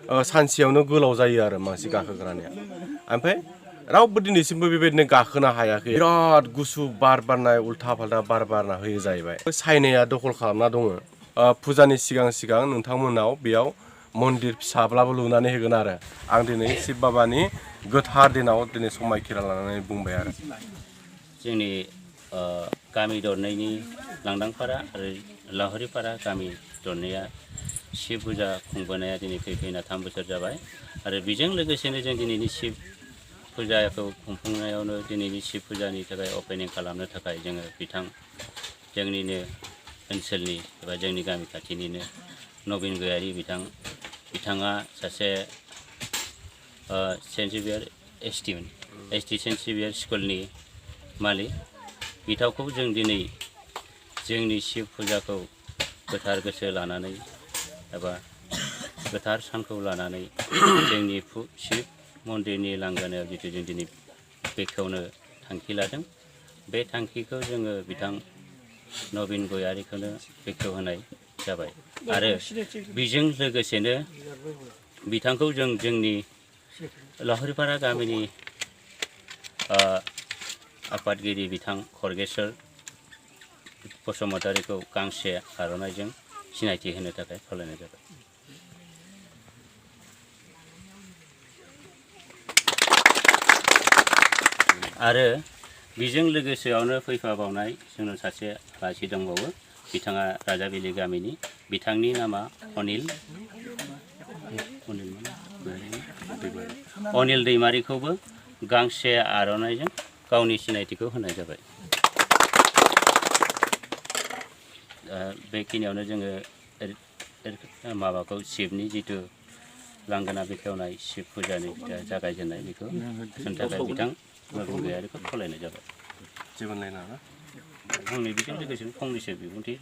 सानसेयावनो गोलाव जायो आरो मानसि गाखोग्रानिया ओमफ्राय रावबो दिनैसिमबो बेबायदिनो गाखोनो हायाखै बिराद गुसु बार बारनाय उल्था फाल्था बार बारना होयो जाहैबाय चाइनाया दखल खालामना दङ फुजानि सिगां नोंथांमोनाव बेयाव मन्दिर फिसाब्लाबो लुनानै होगोन आरो आं दिनै शिब बाबानि गोथार दिनाव दिनै समायखिरा लानानै बुंबाय आरो जोंनि गामि दरनैनि लांदांपारा आरो लावहारिपारा गामि दरनैया शिब फुजा खुंबोनाया दिनै फैना 3 बोसोर जाबाय आरो बेजों लोगोसेनो जों दिनैनि शिब फुजाखौ खुंफुंनायावनो दिनैनि शिब फुजानि थाखाय अपेनिं खालामनो थाखाय जोङो जोंनिनो ओनसोलनि एबा जोंनि गामि खाथिनिनो नबिन गयारि बिथाङा सासे सेन्ट जेभियार एसटि सेन्ट जेभियार स्कुलनि मालिक बिथांखौ जों दिनै जोंनि शिब फुजाखौ गोथार गोसो लानानै एबा गोथार सानखौ लानानै जोंनि शिब मन्दिरनि लांगोनायाव जितु जों दिनै बेखेवनो थांखि लादों बे थांखिखौ जोङो बिथां नबिन गयारिखौनो बेखेवहोनाय जाबाय आरो बेजों लोगोसेनो बिथांखौ जों जोंनि लावहारिपारा गामिनि आफादगिरि बिथां खरगेश्वर बसुमतारीखौ गांसे आर'नाइजों सिनायथि होनो थाखाय खावलायनाय जाबाय। आरो बेजों लोगोसेयावनो फैफाबावनाय जोंनाव सासे आलासि दंबावो बिथाङा राजाबिलि गामिनि बिथांनि नामा अनिल दैमारिखौबो गांसे आर'नाइजों गावनि सिनायथिखौ होनाय जाबाय। बेखिनियावनो जोङो माबाखौ शिबनि जितु लांगोना बेखेवनाय शिब फुजानि जागायजेननाय बेखौ होनो थाखाय बिथां नबिन गयारिखौ खावलायनाय जाबाय। आंनि बेजों लोगोसे फंनैसो बिबुंथि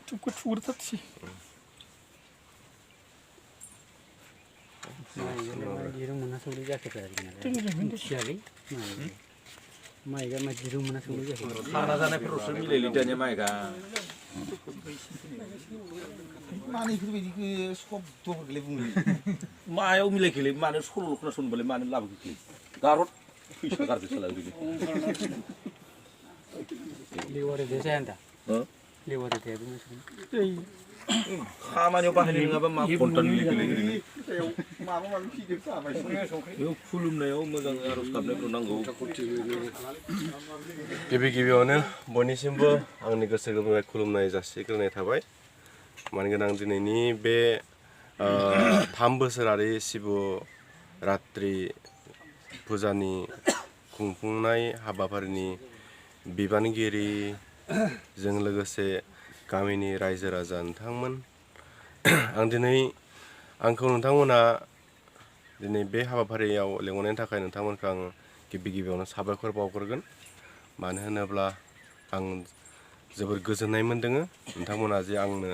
Cukup surat sih. Jirung mana suri jaket lagi nih? Siali, Maiga jirung mana suri jaket? Karena sana perlu lidahnya Maiga. Mana itu begini skop tuh bergelibung. Maya umilai gelib, mana sekolah kena sun boleh mana labu gelib. Garut, bisa garut selalu begini. Lewat desa anda? Lewat desa itu macam. Kamanya apa ini ngapa mah konten gini. Mama malu hidup sama sih. Fulum na yo मोजां आरज गाबनायखौ नांगौ। गिबियावनो बयनिसिमबो आंनि गोसो गोरबोनिफ्राय खुलुमनाय जासिग्रोनाय थाबाय। मानोना आं दिनैनि बे 3 बोसोरारि शिवरात्रि फुजानि खुंफुंनाय हाबाफारिनि बिबानगिरिजों लोगोसे गामिनि रायजो राजा नोंथांमोन आंखौ नोंथांमोना दिनै बे हाबाफारियाव लेंहरनायनि थाखाय नोंथांमोनखौ आं गिबियावनो साबायखर बावग्रोगोन। मानो होनोब्ला आं जोबोर गोजोननाय मोनदों नोंथांमोना जे आंनो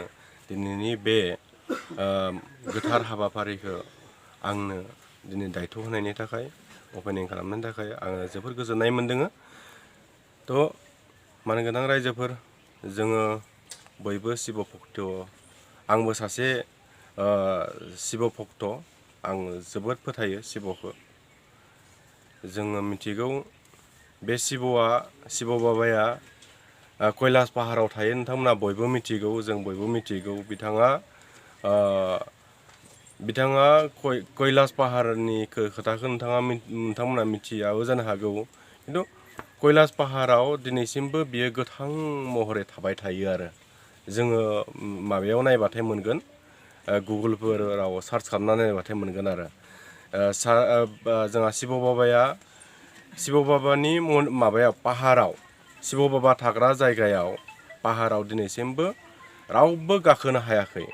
दिनैनि बे गोथार हाबाफारिखौ आंनो दिनै दायथ' होनायनि थाखाय अपेनिं खालामनायनि थाखाय आङो जोबोर गोजोननाय मोनदों। थ' मानगोनां रायजोफोर जोङो बयबो शिब भक्त आंबो सासे शिब भक्त आं जोबोद फोथायो शिबखौ। जोङो मिथिगौ बे शिब बाबाया कैलाश पाहाराव थायो नोंथांमोना बयबो मिथिगौ जों बयबो मिथिगौ बिथाङा कैलाश पाहारनि खोथाखौ नोंथांमोना मिथियाबो जानो हागौ खिन्थु कैलाश पाहाराव दिनैसिमबो बियो गोथां महरै थाबाय थायो आरो जोङो माबायाव नायबाथाय मोनगोन गुगोलफोराव सार्च खालामनानै नायबाथाय मोनगोन आरो जोंहा शिब बाबानि माबायाव पाहाराव शिब बाबा थाग्रा जायगायाव पाहाराव दिनैसिमबो रावबो गाखोनो हायाखै।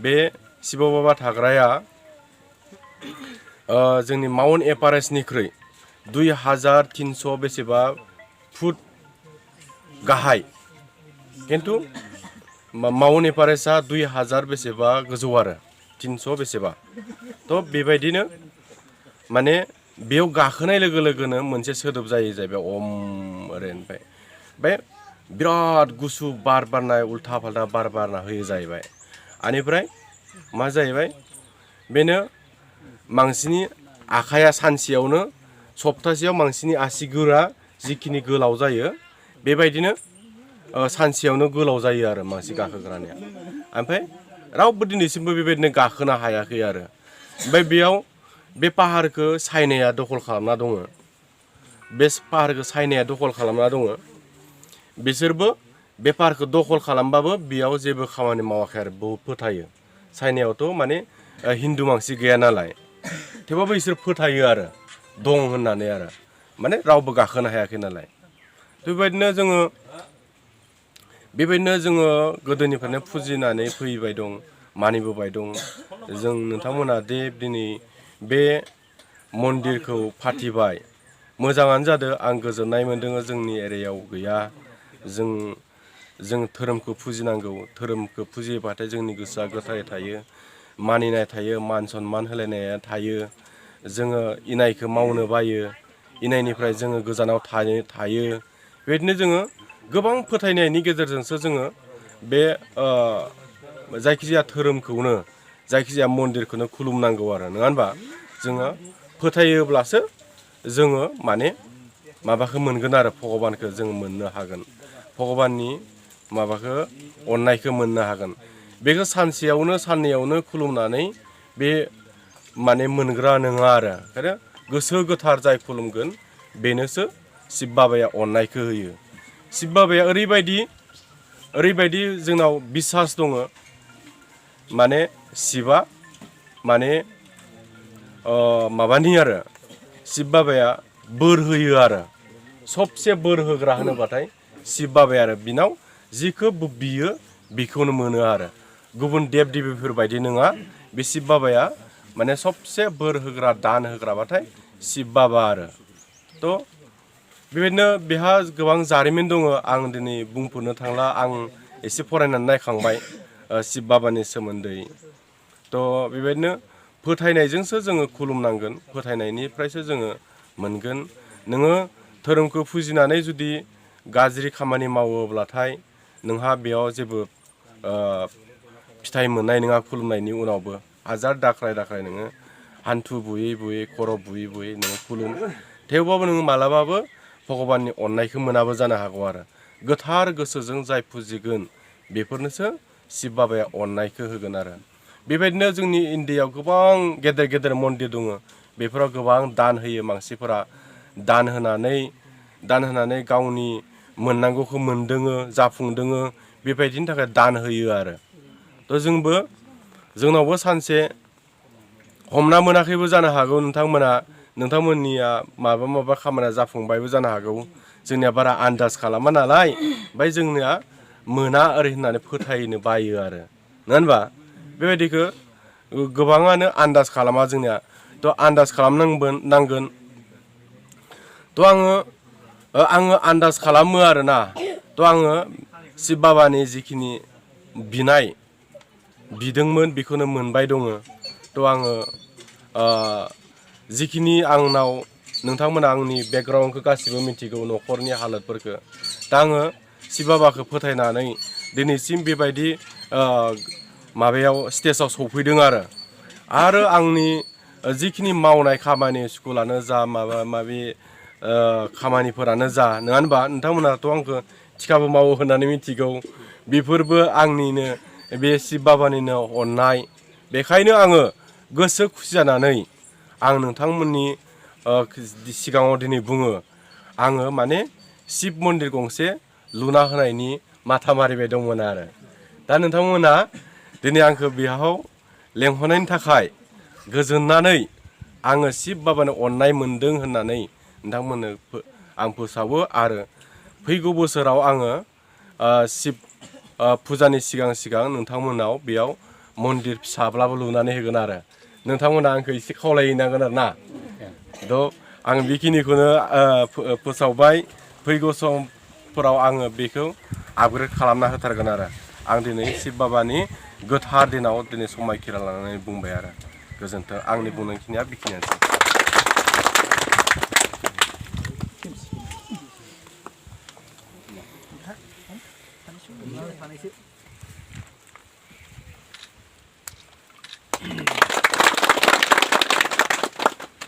बे शिब बाबा थाग्राया जोंनि माउन्ट एभारेस्टनिख्रुइ 2300 बेसेबा फुट गाहाय खिन्थु माउन्ट एभारेस्टआ 2000 बेसेबा गोजौ आरो 300 बेसेबा थ' बेबायदिनो माने बेयाव गाखोनाय लोगो लोगोनो मोनसे सोदोब जायो जाहैबाय अम ओरैनिफ्राय बे बिराद गुसु बार बारनाय उल्था फाल्था बार बारना होयो जाहैबाय बेनिफ्राय मा जाहैबाय बेनो मानसिनि आखाइया सानसेयावनो सप्तासेयाव मानसिनि आसिगुरा जिखिनि गोलाव जायो बेबायदिनो सानसेयावनो गोलाव जायो आरो मानसि गाखोग्रानिया ओमफ्राय रावबो दिनैसिमबो बेबायदिनो गाखोनो हायाखै आरो ओमफ्राय बेयाव बे पाहारखौ चाइनाया दखल खालामना दङ बे पाहारखौ चाइनाया दखल खालामना दङ बिसोरबो बे पाहारखौ दखल खालामबाबो बेयाव जेबो खामानि मावाखै आरो बहुत फोथायो चाइनायावथ' माने हिन्दु मानसि गैया नालाय थेवबाबो बिसोर फोथायो आरो दं होननानै आरो माने रावबो गाखोनो हायाखै नालाय बेबायदिनो जोङो गोदोनिफ्रायनो फुजिनानै फैबाय दं मानिबोबाय दं जों नोंथांमोना दे दिनै बे मन्दिरखौ फाथिबाय मोजाङानो जादों आं गोजोननाय मोन्दों जोंनि एरियायाव गैया जों धोरोमखौ फुजिनांगौ धोरोमखौ फुजियोबाथाय जोंनि गोसोआ गोथारै थायो मानिनाय थायो मान सनमान होलायनाया थायो जोङो इनायखौ मावनो बायो इनायनिफ्राय जोङो गोजानाव थायो बेबायदिनो जोङो गोबां फोथायनायनि गेजेरजोंसो जोङो बे जायखिजाया धोरोमखौनो जायखिजाया मन्दिरखौनो खुलुमनांगौ आरो नङा होनबा जोङो फोथायोब्लासो जोङो माने माबाखौ मोनगोन आरो भगबानखौ जों मोननो हागोन भगबाननि माबाखौ अननायखौ मोननो हागोन बेखौ सानसेयावनो साननैयावनो खुलुमनानै बे माने मोनग्रा नङा आरो ओंखायनो गोसो गोथार जाय खुलुमगोन बेनोसो शिब बाबाया अननायखौ होयो शिब बाबाया ओरैबायदि जोंनाव बिसास दङ माने शिबआ माने माबानि आरो शिब बाबाया बोर होयो आरो सबसे बोर होग्रा होनोबाथाय शिब बाबाया आरो बिनाव जिखौ बियो बेखौनो मोनो आरो गुबुन देब देबिफोरबायदि नङा बे शिब बाबाया माने सबसे बोर होग्रा दान होग्राबाथाय शिब बाबा आरो थ' बेबायदिनो बेहा गोबां जारिमिन दङ आं दिनै बुंफोरनो थांला आं एसे फरायनानै नायखांबाय शिब बाबानि सोमोन्दै थ' बेबायदिनो फोथायनायजोंसो जोङो खुलुमनांगोन फोथायनायनिफ्रायसो जोङो मोनगोन नोङो धोरोमखौ फुजिनानै जुदि गाज्रि खामानि मावोब्लाथाय नोंहा बेयाव जेबो फिथाइ मोननाय नङा खुलुमनायनि उनावबो हाजार दाख्राय नोङो हान्थु बुयै बुयै खर' बुयै बुयै नोङो खुलुम थेवबाबो नोङो मालाबाबो भगबाननि अननायखौ मोनाबो जानो हागौ आरो गोथार गोसोजों जाय फुजिगोन बेफोरनोसो शिब बाबाया अननायखौ होगोन आरो बेबायदिनो जोंनि इण्डियायाव गोबां गेदेर गेदेर मन्दिर दङ बेफोराव गोबां दान होयो मानसिफोरा दान होनानै गावनि मोननांगौखौ मोनदोङो जाफुंदोङो बेबायदिनि थाखाय दान होयो आरो थ' जोंनावबो सानसे हमना मोनाखैबो जानो हागौ नोंथांमोननिया माबा खामानिया जाफुंबायबो जानो हागौ जोंनिया बारा आन्दाज खालामा नालाय ओमफ्राय जोंनिया मोना ओरै होननानै फोथायनो बायो आरो नङा होनबा बेबायदिखौ गोबाङानो आन्दाज खालामा जोंनिया थ' आन्दाज खालामनांगोन थ' आङो आन्दाज खालामो आरोना थ' आङो शिब बाबानि जिखिनि बिदोंमोन बेखौनो मोनबाय दङ थ' आङो जिखिनि आंनाव नोंथांमोना आंनि बेकग्राउन्डखौ गासिबो मिथिगौ न'खरनि हालोदफोरखौ दा आङो शिब बाबाखौ फोथायनानै दिनैसिम बेबायदि माबायाव स्टेजाव सौफैदों आरो आंनि जिखिनि मावनाय खामानि स्कुलानो जा माबा माबि खामानिफोरानो जा नङा होनबा नोंथांमोनाथ' आंखौ थिखाबो मावो होननानै मिथिगौ बेफोरबो आंनिनो बे शिब बाबानिनो अननाय बेखायनो आङो गोसो खुसि जानानै आं नोंथांमोननि सिगाङाव दिनै बुङो आङो माने शिब मन्दिर गंसे लुना होनायनि माथा मारिबाय दंमोन आरो दा नोंथांमोना दिनै आंखौ बेयाव लेंहरनायनि थाखाय गोजोननानै आङो शिब बाबानि अननाय मोनदों होननानै नोंथांमोननो आं फोसावो आरो फैगौ बोसोराव आङो शिब फुजानि सिगां नोंथांमोनाव बेयाव मन्दिर फिसाब्लाबो लुनानै होगोन आरो नोंथांमोना आंखौ एसे खावलायनांगोन आरो ना थ' आं बेखिनिखौनो फोसावबाय फैगौ समफोराव आङो बेखौ आपग्रेड खालामना होथारगोन आरो आं दिनै शिब बाबानि गोथार दिनाव दिनै समायखिरा लानानै बुंबाय आरो गोजोन्थों आंनि बुंनायखिनिया बेखिनियानोसै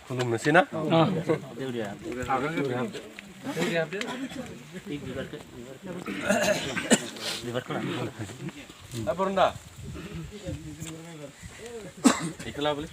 खुलुमनोसै ना देउरिया बिबारखौ बरन्दा बेखौ लाबोलै